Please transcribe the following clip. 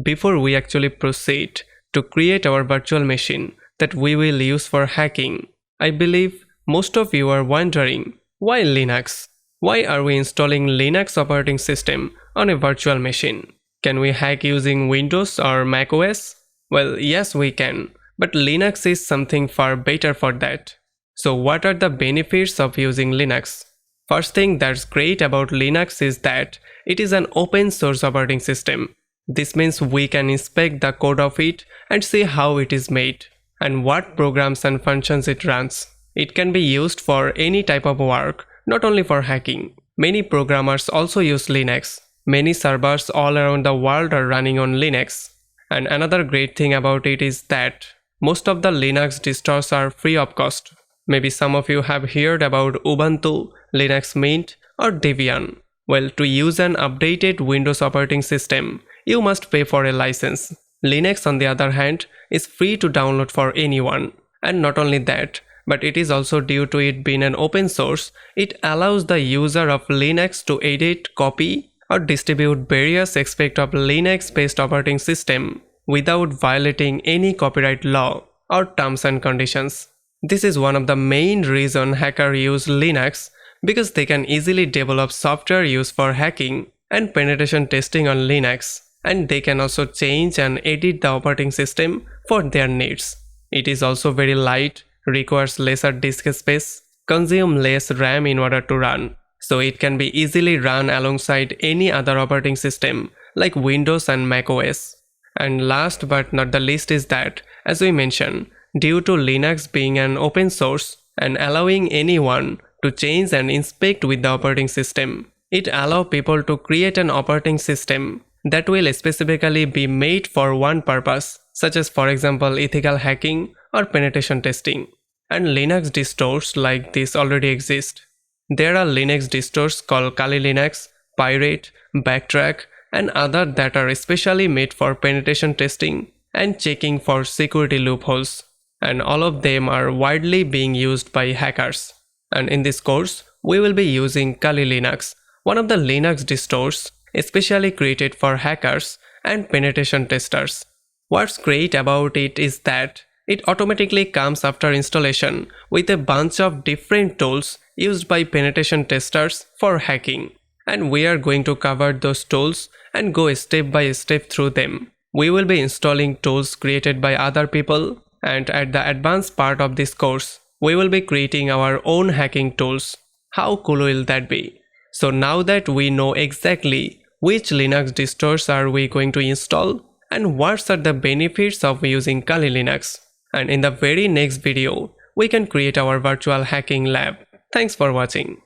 before we actually proceed to create our virtual machine that we will use for hacking, I believe most of you are wondering, why Linux? Why are we installing Linux operating system on a virtual machine? Can we hack using Windows or Mac OS? Well, yes we can, but Linux is something far better for that. So what are the benefits of using Linux? First thing that's great about Linux is that it is an open source operating system. This means we can inspect the code of it and see how it is made and what programs and functions it runs. It can be used for any type of work, not only for hacking. Many programmers also use Linux. Many servers all around the world are running on Linux. And another great thing about it is that most of the Linux distros are free of cost. Maybe some of you have heard about Ubuntu, Linux Mint, or Debian. Well, to use an updated Windows operating system, you must pay for a license. Linux, on the other hand, is free to download for anyone. And not only that, but it is also due to it being an open source, it allows the user of Linux to edit, copy, or distribute various aspects of Linux-based operating system without violating any copyright law or terms and conditions. This is one of the main reasons hackers use Linux, because they can easily develop software used for hacking and penetration testing on Linux, and they can also change and edit the operating system for their needs. It is also very light, requires lesser disk space, consumes less RAM in order to run, so it can be easily run alongside any other operating system like Windows and Mac OS. And last but not the least is that, as we mentioned, due to Linux being an open source and allowing anyone to change and inspect with the operating system, it allows people to create an operating system that will specifically be made for one purpose, such as for example ethical hacking or penetration testing. And Linux distros like this already exist. There are Linux distros called Kali Linux, Pirate, Backtrack, and others that are especially made for penetration testing and checking for security loopholes. And all of them are widely being used by hackers. And in this course, we will be using Kali Linux, one of the Linux distros especially created for hackers and penetration testers. What's great about it is that it automatically comes after installation with a bunch of different tools used by penetration testers for hacking. And we are going to cover those tools and go step by step through them. We will be installing tools created by other people, and at the advanced part of this course, we will be creating our own hacking tools. How cool will that be? So now that we know exactly which Linux distros are we going to install and what are the benefits of using Kali Linux, and in the very next video, we can create our virtual hacking lab. Thanks for watching.